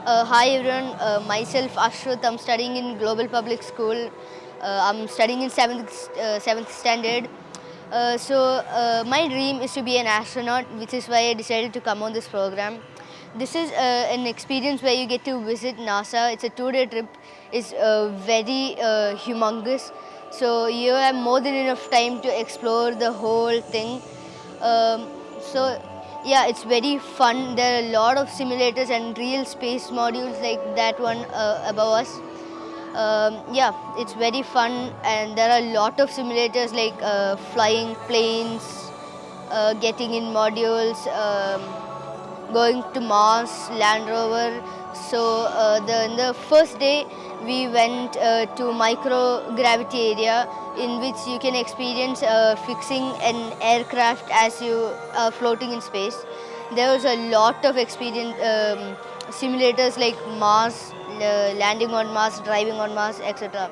Hi everyone, myself Astronaut. I'm studying in Global Public School. I'm studying in seventh standard. My dream is to be an astronaut, which is why I decided to come on this program. This is an experience where you get to visit NASA. It's a 2-day trip. It's very humongous. So you have more than enough time to explore the whole thing. So yeah, it's very fun. There are a lot of simulators and real space modules like that one above us. Yeah, it's very fun, and there are a lot of simulators like flying planes, getting in modules, going to Mars, Land Rover. So in the first day we went to microgravity area, in which you can experience fixing an aircraft as you are floating in space. There was a lot of experience simulators like Mars, landing on Mars, driving on Mars, etc.